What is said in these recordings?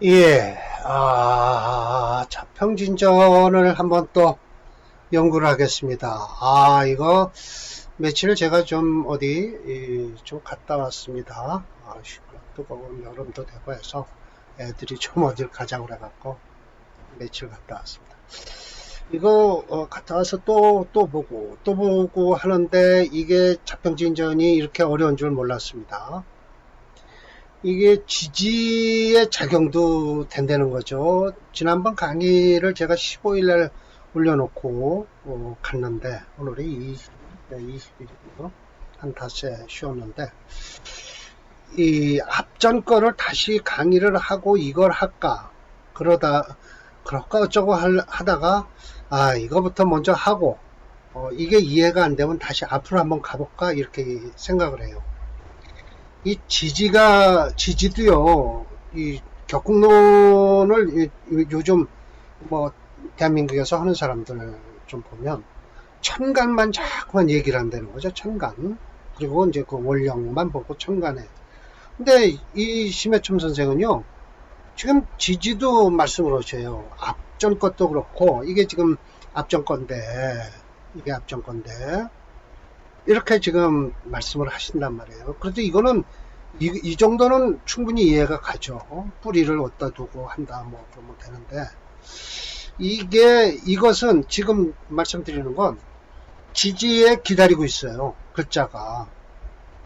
예, 자평진전을 한번 또 연구를 하겠습니다. 이거 며칠 제가 좀 좀 갔다 왔습니다. 뜨거운 여름도 되고 해서 애들이 좀 어딜 가자고 그래갖고 며칠 갔다 왔습니다. 이거 갔다 와서 또 보고 하는데 이게 자평진전이 이렇게 어려운 줄 몰랐습니다. 이게 지지의 작용도 된다는 거죠. 지난번 강의를 제가 15일날 올려놓고 갔는데 오늘이 20일이고 한 닷새 쉬었는데 이 앞전 거를 다시 강의를 하고 이걸 할까 그럴까 어쩌고 하다가 이거부터 먼저 하고 이게 이해가 안 되면 다시 앞으로 한번 가볼까 이렇게 생각을 해요. 이 지지도요, 이 격국론을 요즘 뭐, 대한민국에서 하는 사람들 좀 보면, 천간만 자꾸만 얘기를 한다는 거죠, 천간. 그리고 이제 그 원령만 보고 천간에. 근데 이 심해첨 선생은요, 지금 지지도 말씀을 하셔요. 앞전 것도 그렇고, 이게 지금 앞전 건데, 이렇게 지금 말씀을 하신단 말이에요. 그래도 이거는 이 정도는 충분히 이해가 가죠. 뿌리를 어디다 두고 한다 뭐 그러면 되는데 이것은 지금 말씀드리는 건 지지에 기다리고 있어요. 글자가.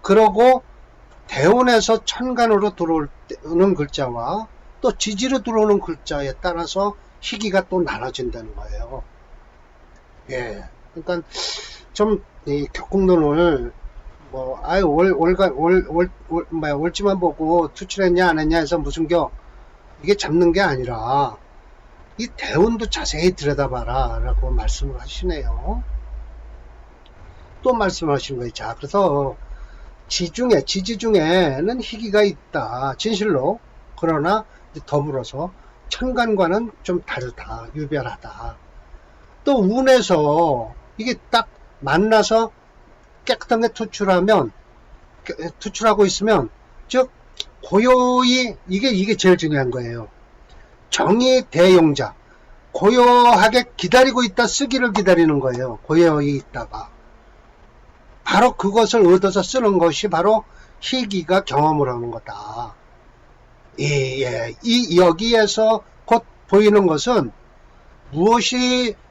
그러고 대운에서 천간으로 들어오는 글자와 또 지지로 들어오는 글자에 따라서 희기가 또 나눠진다는 거예요. 예. 그러니까 좀 이 격국론을 올지만 보고 투출했냐 안 했냐 해서 이게 잡는 게 아니라 이 대운도 자세히 들여다봐라 라고 말씀을 하시네요. 또 말씀하신 거예요. 자, 그래서 지지 중에는 희기가 있다. 진실로. 그러나 더불어서 천간과는 좀 다르다. 유별하다. 또 운에서 이게 딱 만나서 깨끗한 게 투출하고 있으면, 즉, 고요히, 이게 제일 중요한 거예요. 정의 대용자. 고요하게 기다리고 있다, 쓰기를 기다리는 거예요. 고요히 있다가. 바로 그것을 얻어서 쓰는 것이 바로 희기가 경험을 하는 거다. 여기에서 곧 보이는 것은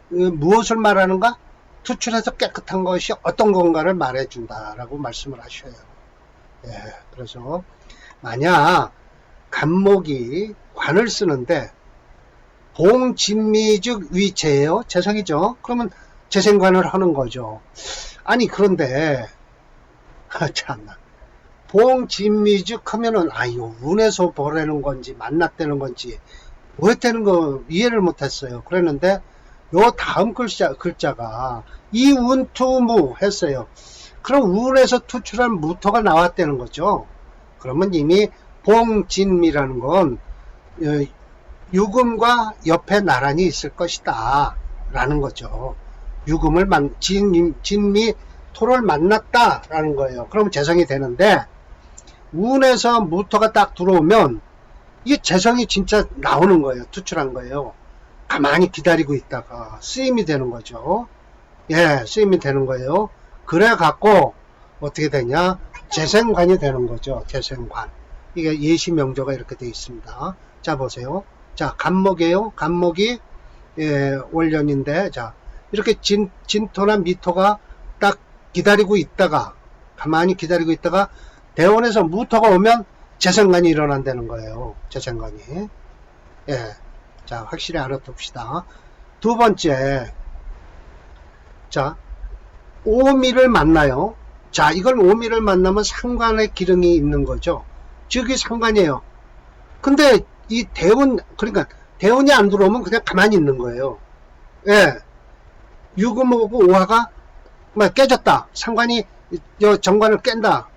무엇을 말하는가? 투출해서 깨끗한 것이 어떤 건가를 말해준다라고 말씀을 하셔요. 그래서 만약 간목이 관을 쓰는데 봉진미즉 위재예요. 재성이죠. 그러면 재생관을 하는 거죠. 아니 그런데 참나 봉진미즉 하면은 이거 운에서 보내는 건지 만났다는 건지 뭐했다는 거 이해를 못했어요. 그랬는데 요 다음 글자가 이운투무 했어요. 그럼 운에서 투출한 무토가 나왔다는 거죠. 그러면 이미 봉진미라는 건 유금과 옆에 나란히 있을 것이다 라는 거죠. 진미 토를 만났다 라는 거예요. 그러면 재성이 되는데 운에서 무토가 딱 들어오면 이게 재성이 진짜 나오는 거예요. 투출한 거예요. 가만히 기다리고 있다가 쓰임이 되는 거죠. 쓰임이 되는 거예요. 그래 갖고 어떻게 되냐? 재생관이 되는 거죠. 재생관. 이게 예시명조가 이렇게 되어 있습니다. 자 보세요. 자 간목이에요. 간목이 월년인데 자 이렇게 진토나 미토가 딱 기다리고 있다가 가만히 기다리고 있다가 대원에서 무토가 오면 재생관이 일어난다는 거예요. 재생관이. 자, 확실히 알아둡시다. 두 번째, 자, 오미를 만나요. 자, 이걸 오미를 만나면 상관의 기능이 있는 거죠. 즉이 상관이에요. 근데 이 그러니까 대운이 안 들어오면 그냥 가만히 있는 거예요. 유금하고 오화가 깨졌다. 상관이 정관을 깬다.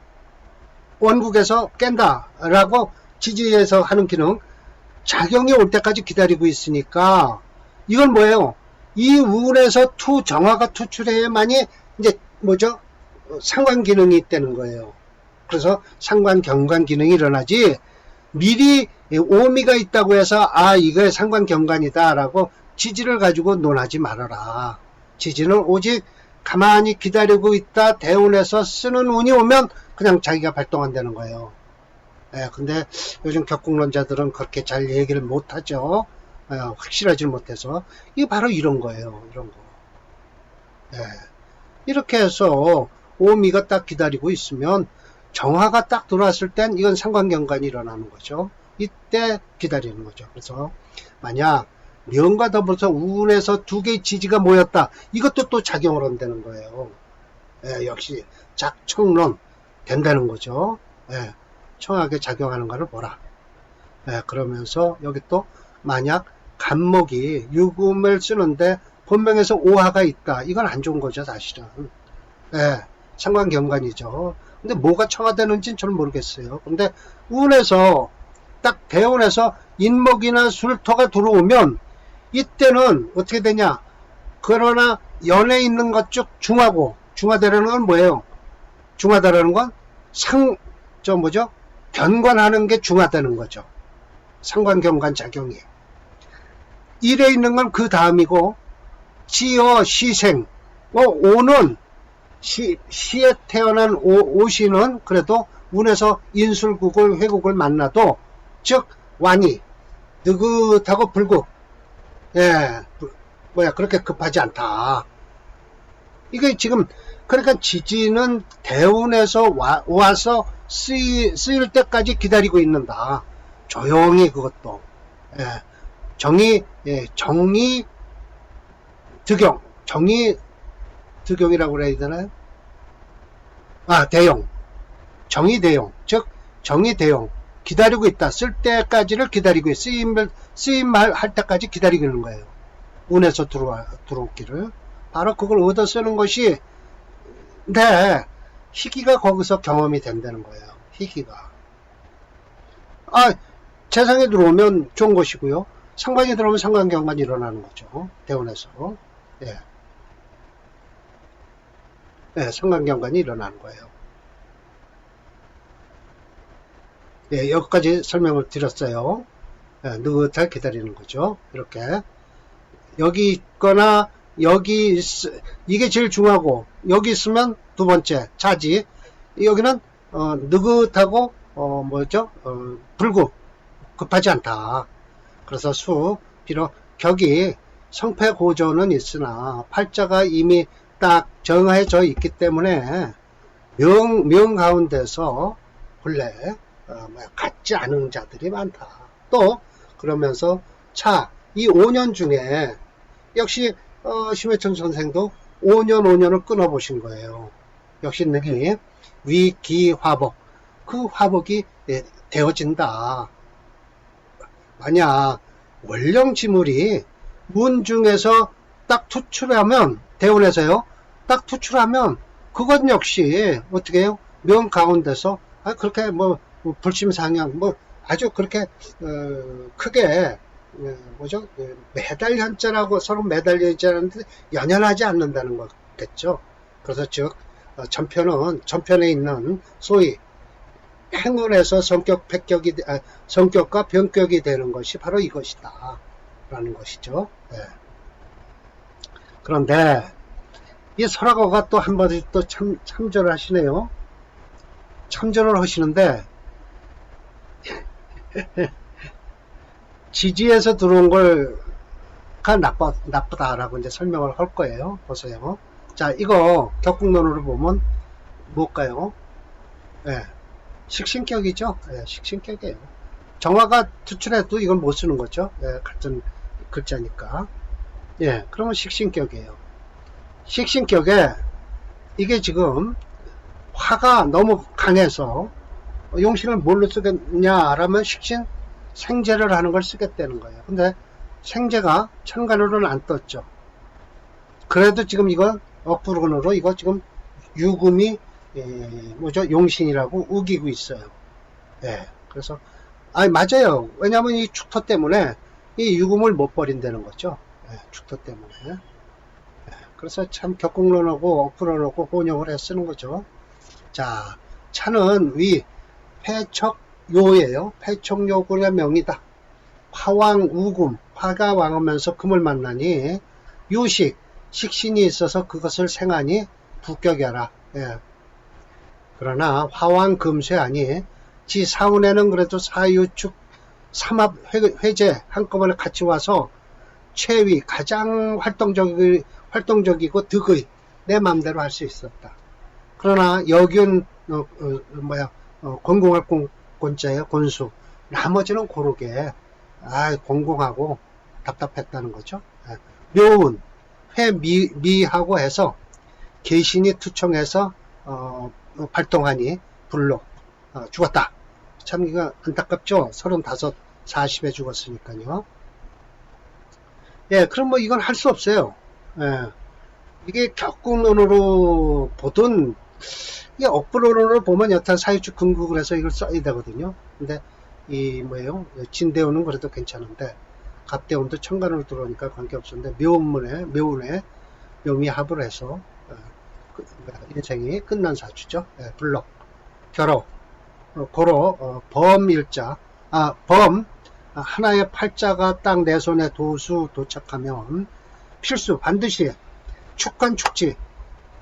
원국에서 깬다. 라고 지지에서 하는 기능. 작용이 올 때까지 기다리고 있으니까 이건 뭐예요? 이 운에서 정화가 투출해야만이 이제 상관 기능이 있다는 거예요. 그래서 상관 경관 기능이 일어나지 미리 오미가 있다고 해서 이게 상관경관이다 라고 지지를 가지고 논하지 말아라. 지지는 오직 가만히 기다리고 있다 대운에서 쓰는 운이 오면 그냥 자기가 발동한다는 거예요. 근데 요즘 격국론자들은 그렇게 잘 얘기를 못하죠. 확실하지 못해서. 이게 바로 이런 거예요. 이런 거. 이렇게 해서 오미가 딱 기다리고 있으면 정화가 딱 들어왔을 땐 이건 상관경관이 일어나는 거죠. 이때 기다리는 거죠. 그래서 만약 명과 더불어서 우운에서 두 개의 지지가 모였다. 이것도 또 작용을 한다는 거예요. 역시 작청론 된다는 거죠. 청하게 작용하는 것을 보라. 그러면서 여기 또 만약 간목이 유금을 쓰는데 본명에서 오화가 있다. 이건 안 좋은 거죠, 사실은. 상관경관이죠. 근데 뭐가 청화되는지는 저는 모르겠어요. 근데 운에서 딱 대운에서 인목이나 술토가 들어오면 이때는 어떻게 되냐? 그러나 연에 있는 것 쭉 중하고, 중화되라는 건 뭐예요? 중화되라는 건 변관하는 게 중화되는 거죠. 상관경관 작용이. 일에 있는 건 그 다음이고, 지어 시생. 오는 시에 태어난 오시는 그래도 운에서 인술국을 회국을 만나도 즉 완이 느긋하고 불국 그렇게 급하지 않다. 이게 지금 그러니까 지지는 대운에서 와서 쓰일 때까지 기다리고 있는다. 조용히 그것도 정의 득용이라고 그래야 되나요? 대용. 정의 대용. 즉, 정의 대용. 기다리고 있다. 쓸 때까지를 기다리고 있다. 쓰임할 때까지 기다리고 있는 거예요. 운에서 들어오기를. 바로 그걸 얻어 쓰는 것이, 희기가 거기서 경험이 된다는 거예요. 희기가. 재상에 들어오면 좋은 것이고요. 상관이 들어오면 상관경관이 일어나는 거죠. 대운에서. 상관경관이 일어나는 거예요. 여기까지 설명을 드렸어요. 느긋하게 기다리는 거죠. 이렇게. 여기 있거나, 이게 제일 중요하고, 여기 있으면 두 번째, 차지. 여기는, 느긋하고, 불급. 급하지 않다. 그래서 비록 격이 성패고조는 있으나, 팔자가 이미 딱 정해져 있기 때문에 명 가운데서 본래 같지 않은 자들이 많다. 또 그러면서 이 5년 중에 역시 심해천 선생도 5년을 끊어보신 거예요. 역시 능히 위기화복 그 화복이 되어진다. 만약 원령지물이 문 중에서 딱 투출하면 대운에서요. 딱 투출하면 그것 역시 어떻게 해요? 명 가운데서 그렇게 불심상향 아주 그렇게 크게 매달현자라고 서로 매달려 있지 않는데 연연하지 않는다는 거겠죠. 그래서 즉 전편에 있는 소위 행운에서 성격과 변격이 되는 것이 바로 이것이다 라는 것이죠. 그런데 이 설화거가 또 한마디 또 참조를 하시네요. 참조를 하시는데 지지에서 들어온 걸가 나쁘다라고 이제 설명을 할 거예요. 보세요. 자, 이거 격국론으로 보면 뭘까요? 식신격이죠. 식신격이에요. 정화가 투출해도 이건 못 쓰는 거죠. 같은 글자니까. 그러면 식신격이에요. 식신격에 이게 지금 화가 너무 강해서 용신을 뭘로 쓰겠냐라면 식신 생재를 하는 걸 쓰겠다는 거예요. 근데 생재가 천간으로는 안 떴죠. 그래도 지금 이거 억부론으로 이거 지금 유금이 용신이라고 우기고 있어요. 그래서 맞아요. 왜냐하면 이 축토 때문에 이 유금을 못 버린다는 거죠. 축토 때문에. 그래서 참 격국론하고 억부론하고 혼용을 해 쓰는 거죠. 자, 차는 위, 폐척, 요예요. 패촉요군의 명이다. 화왕 우금, 화가 왕하면서 금을 만나니 유식, 식신이 있어서 그것을 생하니 부격이하라. 예. 그러나 화왕 금쇠하니 지 사운에는 그래도 사유축 삼합 회제 한꺼번에 같이 와서 최위 가장 활동적이고 득의 내 맘대로 할 수 있었다. 그러나 여기는 공공할 곤자예요. 곤수. 나머지는 고르게 공공하고 답답했다는 거죠. 묘운 회미하고 해서 계신이 투청해서 발동하니 불로 죽었다. 참 이거 안타깝죠. 35, 40에 죽었으니까요. 예, 그럼 뭐 이건 할 수 없어요. 예, 이게 격국론으로 보든 이게 억부론으로 보면 여탄 사유축 근국을 해서 이걸 써야 되거든요. 근데 이 뭐예요? 진대운은 그래도 괜찮은데 갑대운도 천간으로 들어오니까 관계없었는데 묘운에 묘미합을 해서 인생이 끝난 사주죠. 예, 불록 결호 고로 범일자 범 하나의 팔자가 딱 내 손에 도착하면 필수 반드시 축간 축지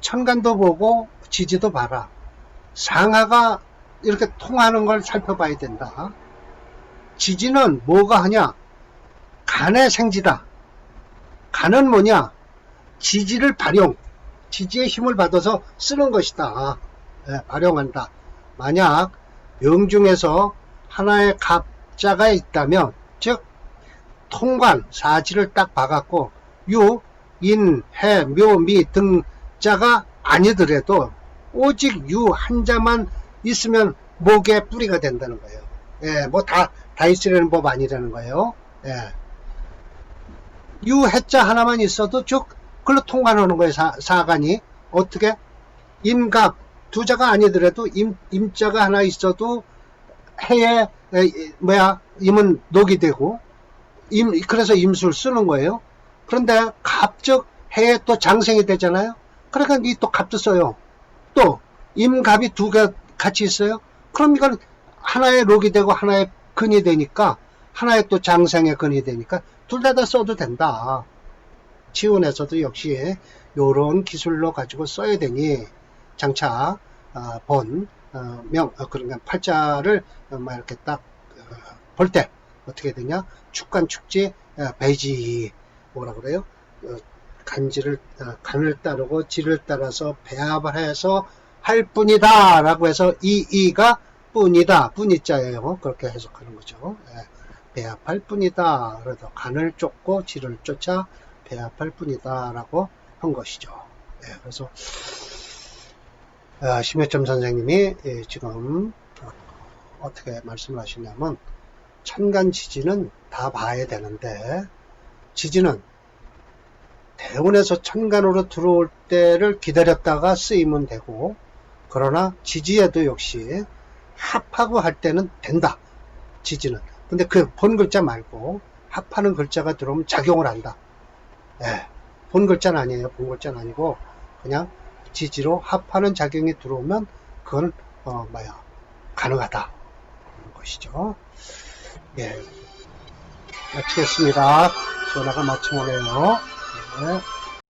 천간도 보고 지지도 봐라. 상하가 이렇게 통하는 걸 살펴봐야 된다. 지지는 뭐가 하냐? 간의 생지다. 간은 뭐냐? 지지를 지지의 힘을 받아서 쓰는 것이다. 네, 발용한다. 만약 명중에서 하나의 갑자가 있다면, 즉 통관 사지를 딱 봐갖고 유, 인, 해, 묘, 미 등자가 아니더라도 오직 유 한자만 있으면 목의 뿌리가 된다는 거예요. 예, 뭐 다 있으려는 법 아니라는 거예요. 예. 유 해자 하나만 있어도 쭉 그걸로 통관하는 거예요. 사간이 어떻게 임갑 두 자가 아니더라도 임자가 하나 있어도 해에 임은 녹이 되고 그래서 임수를 쓰는 거예요. 그런데 갑즉 해에 또 장생이 되잖아요. 그러니까 이 또 갑도 써요. 또 임갑이 두 개 같이 있어요. 그럼 이건 하나의 녹이 되고 하나의 근이 되니까 하나의 또 장생의 근이 되니까 둘 다 써도 된다. 치운에서도 역시 요런 기술로 가지고 써야 되니 장차 그러니까 팔자를 이렇게 딱 볼 때 어떻게 되냐? 축간 축지 배지 뭐라 그래요? 간을 따르고 지를 따라서 배합을 해서 할 뿐이다 라고 해서 이가 뿐이다 뿐이자예요. 그렇게 해석하는 거죠. 배합할 뿐이다. 그래도 간을 쫓고 지를 쫓아 배합할 뿐이다 라고 한 것이죠. 그래서 심혜점 선생님이 지금 어떻게 말씀을 하시냐면 천간 지지는 다 봐야 되는데 지지는 대운에서 천간으로 들어올 때를 기다렸다가 쓰이면 되고 그러나 지지에도 역시 합하고 할 때는 된다. 지지는. 근데 그 본 글자 말고 합하는 글자가 들어오면 작용을 한다. 본 글자는 아니에요. 본 글자는 아니고 그냥 지지로 합하는 작용이 들어오면 그건 가능하다. 그런 것이죠. 예. 마치겠습니다. 전화가 마침 오네요. 네.